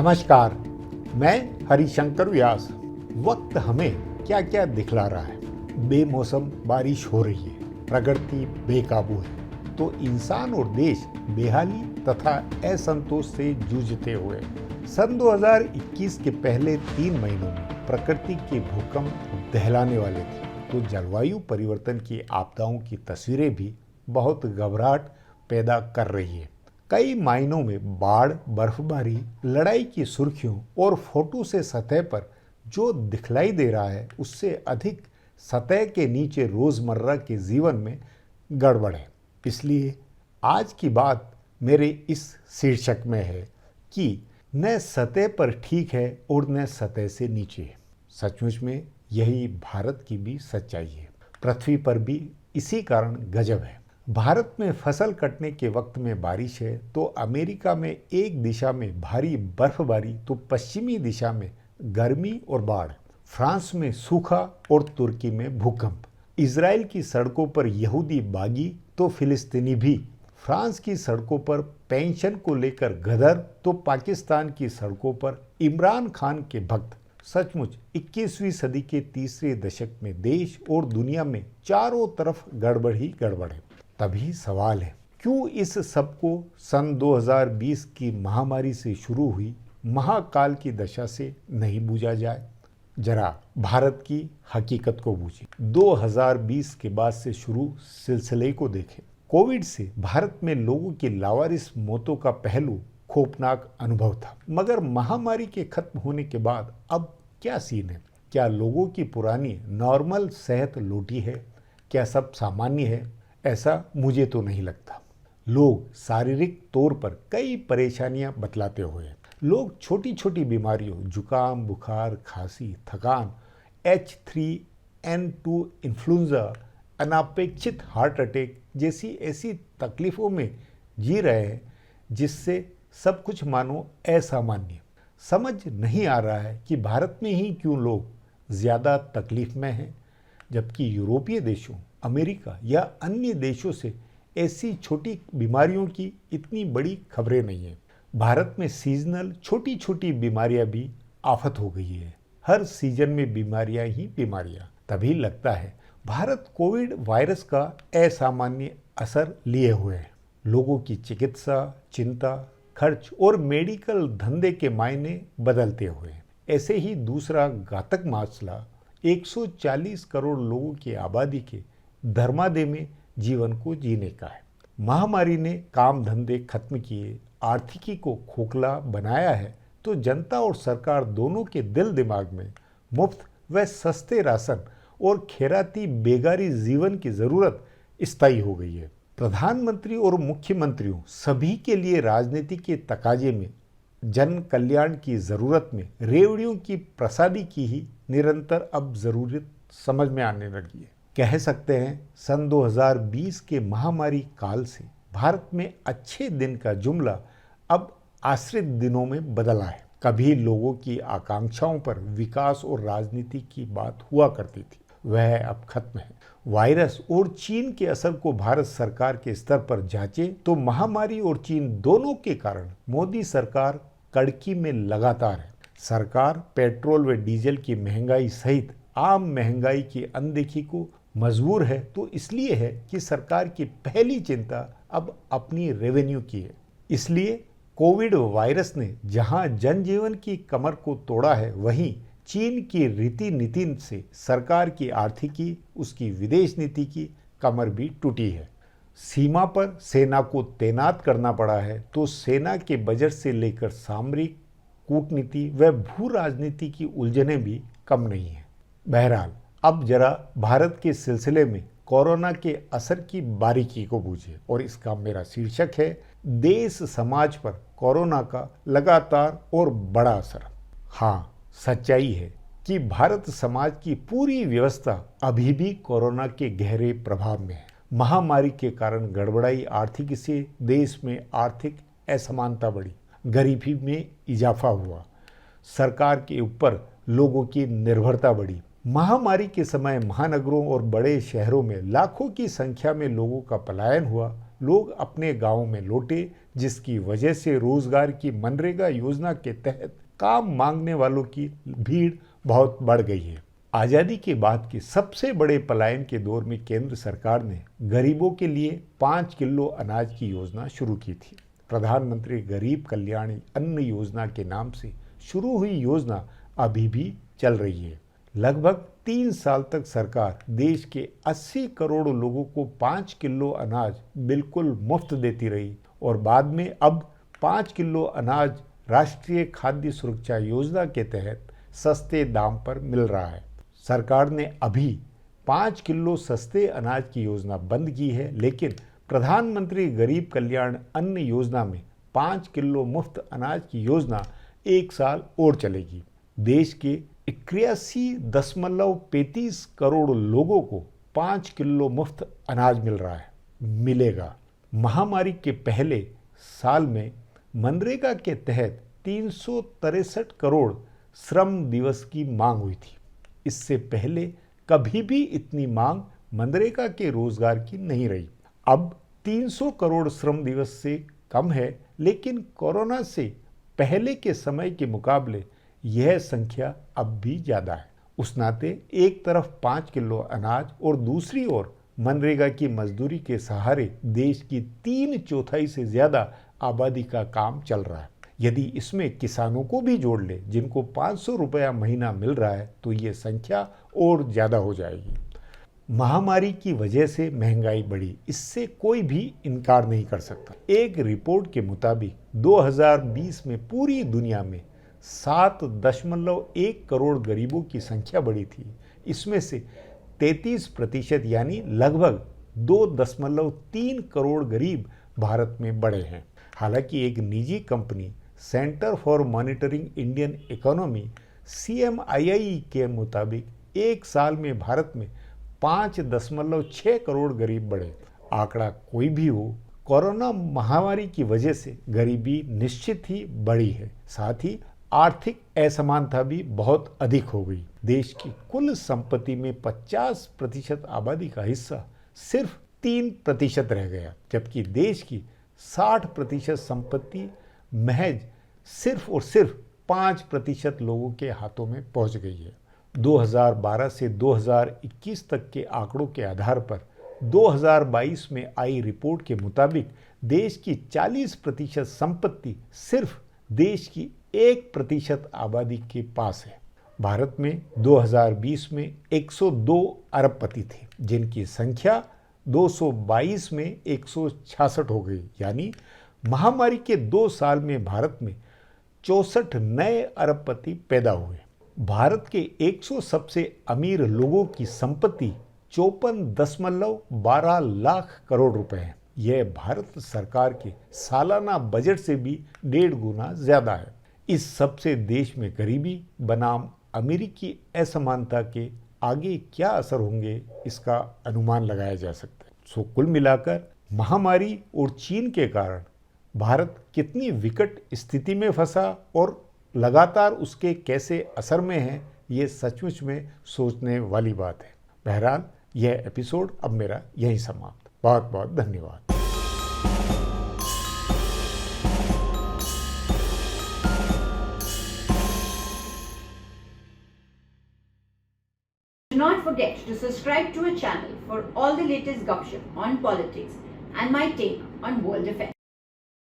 नमस्कार, मैं हरिशंकर व्यास। वक्त हमें क्या क्या दिखला रहा है। बेमौसम बारिश हो रही है, प्रकृति बेकाबू है, तो इंसान और देश बेहाली तथा असंतोष से जूझते हुए हैं। सन 2021 के पहले 3 महीनों में प्रकृति के भूकंप दहलाने वाले थे, तो जलवायु परिवर्तन की आपदाओं की तस्वीरें भी बहुत घबराहट पैदा कर रही है। कई मायनों में बाढ़, बर्फबारी, लड़ाई की सुर्खियों और फोटो से सतह पर जो दिखलाई दे रहा है, उससे अधिक सतह के नीचे रोजमर्रा के जीवन में गड़बड़ है। इसलिए आज की बात मेरे इस शीर्षक में है कि न सतह पर ठीक है और न सतह से नीचे है। सचमुच में यही भारत की भी सच्चाई है। पृथ्वी पर भी इसी कारण गजब है। भारत में फसल कटने के वक्त में बारिश है तो अमेरिका में एक दिशा में भारी बर्फबारी तो पश्चिमी दिशा में गर्मी और बाढ़, फ्रांस में सूखा और तुर्की में भूकंप, इजराइल की सड़कों पर यहूदी बागी तो फिलिस्तीनी भी, फ्रांस की सड़कों पर पेंशन को लेकर गदर तो पाकिस्तान की सड़कों पर इमरान खान के भक्त। सचमुच 21वीं सदी के तीसरे दशक में देश और दुनिया में चारों तरफ गड़बड़ ही गड़बड़ है। तभी सवाल है, क्यों इस सब को सन 2020 की महामारी से शुरू हुई महाकाल की दशा से नहीं बूझा जाए। जरा भारत की हकीकत को बूझें। 2020 के बाद से शुरू सिलसिले को देखें। कोविड से भारत में लोगों की लावारिस मौतों का पहलू खौफनाक अनुभव था, मगर महामारी के खत्म होने के बाद अब क्या सीन है? क्या लोगों की पुरानी नॉर्मल सेहत लौटी है? क्या सब सामान्य है? ऐसा मुझे तो नहीं लगता। लोग शारीरिक तौर पर कई परेशानियां बतलाते हुए हैं। लोग छोटी छोटी बीमारियों, जुकाम, बुखार, खांसी, थकान, H3N2 इन्फ्लुएंजा, अनापेक्षित हार्ट अटैक जैसी ऐसी तकलीफों में जी रहे हैं जिससे सब कुछ मानो असामान्य। समझ नहीं आ रहा है कि भारत में ही क्यों लोग ज़्यादा तकलीफ में हैं, जबकि यूरोपीय देशों, अमेरिका या अन्य देशों से ऐसी छोटी बीमारियों की इतनी बड़ी खबरें नहीं हैं। भारत में सीजनल छोटी छोटी बीमारियां भी आफत हो गई है। हर सीजन में बीमारियां ही बीमारियां। तभी लगता है भारत कोविड वायरस का असामान्य असर लिए हुए है। लोगों की चिकित्सा, चिंता, खर्च और मेडिकल धंधे के मायने बदलते हुए। ऐसे ही दूसरा घातक मसला 140 करोड़ लोगों की आबादी के धर्मादय में जीवन को जीने का है। महामारी ने काम धंधे खत्म किए, आर्थिकी को खोखला बनाया है, तो जनता और सरकार दोनों के दिल दिमाग में मुफ्त व सस्ते राशन और खैराती बेगारी जीवन की जरूरत स्थायी हो गई है। प्रधानमंत्री और मुख्यमंत्रियों सभी के लिए राजनीति के तकाजे में जन कल्याण की जरूरत में रेवड़ियों की प्रसादी की ही निरंतर अब जरूरत समझ में आने लगी है। कह सकते हैं सन 2020 के महामारी काल से भारत में अच्छे दिन का जुमला अब आश्रित दिनों में बदला है। कभी लोगों की आकांक्षाओं पर विकास और राजनीति की बात हुआ करती थी, वह अब खत्म है। वायरस और चीन के असर को भारत सरकार के स्तर पर जांचे तो महामारी और चीन दोनों के कारण मोदी सरकार कड़की में लगातार है। सरकार पेट्रोल व डीजल की महंगाई सहित आम महंगाई की अनदेखी को मजबूर है, तो इसलिए है कि सरकार की पहली चिंता अब अपनी रेवेन्यू की है। इसलिए कोविड वायरस ने जहां जनजीवन की कमर को तोड़ा है, वहीं चीन की रीति नीति से सरकार की आर्थिकी, उसकी विदेश नीति की कमर भी टूटी है। सीमा पर सेना को तैनात करना पड़ा है, तो सेना के बजट से लेकर सामरिक, कूटनीति व भू राजनीति की उलझनें भी कम नहीं है। बहरहाल अब जरा भारत के सिलसिले में कोरोना के असर की बारीकी को बूझे, और इसका मेरा शीर्षक है, देश समाज पर कोरोना का लगातार और बड़ा असर। हाँ, सच्चाई है कि भारत समाज की पूरी व्यवस्था अभी भी कोरोना के गहरे प्रभाव में है। महामारी के कारण गड़बड़ाई आर्थिकी से देश में आर्थिक असमानता बढ़ी, गरीबी में इजाफा हुआ, सरकार के ऊपर लोगों की निर्भरता बढ़ी। महामारी के समय महानगरों और बड़े शहरों में लाखों की संख्या में लोगों का पलायन हुआ। लोग अपने गांवों में लौटे जिसकी वजह से रोजगार की मनरेगा योजना के तहत काम मांगने वालों की भीड़ बहुत बढ़ गई है। आज़ादी के बाद के सबसे बड़े पलायन के दौर में केंद्र सरकार ने गरीबों के लिए 5 किलो अनाज की योजना शुरू की थी। प्रधानमंत्री गरीब कल्याण अन्न योजना के नाम से शुरू हुई योजना अभी भी चल रही है। लगभग 3 साल तक सरकार देश के 80 करोड़ लोगों को 5 किलो अनाज बिल्कुल मुफ्त देती रही और बाद में अब 5 किलो अनाज राष्ट्रीय खाद्य सुरक्षा योजना के तहत सस्ते दाम पर मिल रहा है। सरकार ने अभी 5 किलो सस्ते अनाज की योजना बंद की है, लेकिन प्रधानमंत्री गरीब कल्याण अन्न योजना में 5 किलो मुफ्त अनाज की योजना 1 साल और चलेगी। देश के 81.35 करोड़ लोगों को 5 किलो मुफ्त अनाज मिलेगा। महामारी के पहले साल में मनरेगा के तहत 363 करोड़ श्रम दिवस की मांग हुई थी। इससे पहले कभी भी इतनी मांग मनरेगा के रोजगार की नहीं रही। अब 300 करोड़ श्रम दिवस से कम है, लेकिन कोरोना से पहले के समय के मुकाबले यह संख्या अब भी ज्यादा है। उस नाते एक तरफ 5 किलो अनाज और दूसरी ओर मनरेगा की मजदूरी के सहारे देश की 3/4 से ज्यादा आबादी का काम चल रहा है। यदि इसमें किसानों को भी जोड़ ले, जिनको 500 रुपया महीना मिल रहा है, तो ये संख्या और ज़्यादा हो जाएगी। महामारी की वजह से महंगाई बढ़ी, इससे कोई भी इनकार नहीं कर सकता। एक रिपोर्ट के मुताबिक 2020 में पूरी दुनिया में 7.1 करोड़ गरीबों की संख्या बढ़ी थी। इसमें से 33% यानी लगभग 2.3 करोड़ गरीब भारत में बढ़े हैं। हालांकि एक निजी company centre for monitoring Indian economy CMII के मुताबिक एक साल में भारत में 5.6 करोड़ गरीब बढ़े। आंकड़ा कोई भी हो, कोरोना महामारी की वजह से गरीबी निश्चित ही बढ़ी है। साथ ही आर्थिक असमानता भी बहुत अधिक हो गई। देश की कुल संपत्ति में 50% आबादी का हिस्सा सिर्फ 3% रह गया, जबकि देश की 60% संपत्ति महज सिर्फ और सिर्फ 5% लोगों के हाथों में पहुंच गई है। 2012 से 2021 तक के आंकड़ों के आधार पर 2022 में आई रिपोर्ट के मुताबिक देश की 40% संपत्ति सिर्फ देश की 1% आबादी के पास है। भारत में 2020 में 102 अरबपति थे, जिनकी संख्या 222 में 166 हो गई। यानी महामारी के 2 साल में भारत में 64 नए अरबपति पैदा हुए। भारत के 100 सबसे अमीर लोगों की संपत्ति 54.12 लाख करोड़ रुपए है। यह भारत सरकार के सालाना बजट से भी 1.5 गुना ज्यादा है। इस सबसे देश में गरीबी बनाम अमेरिकी असमानता के आगे क्या असर होंगे, इसका अनुमान लगाया जा सकता है। सो कुल मिलाकर महामारी और चीन के कारण भारत कितनी विकट स्थिति में फंसा और लगातार उसके कैसे असर में है, ये सचमुच में सोचने वाली बात है। बहरहाल यह एपिसोड अब मेरा यहीं समाप्त। बहुत बहुत धन्यवाद। Do not forget to subscribe to our channel for all the latest gossip on politics and my take on world affairs.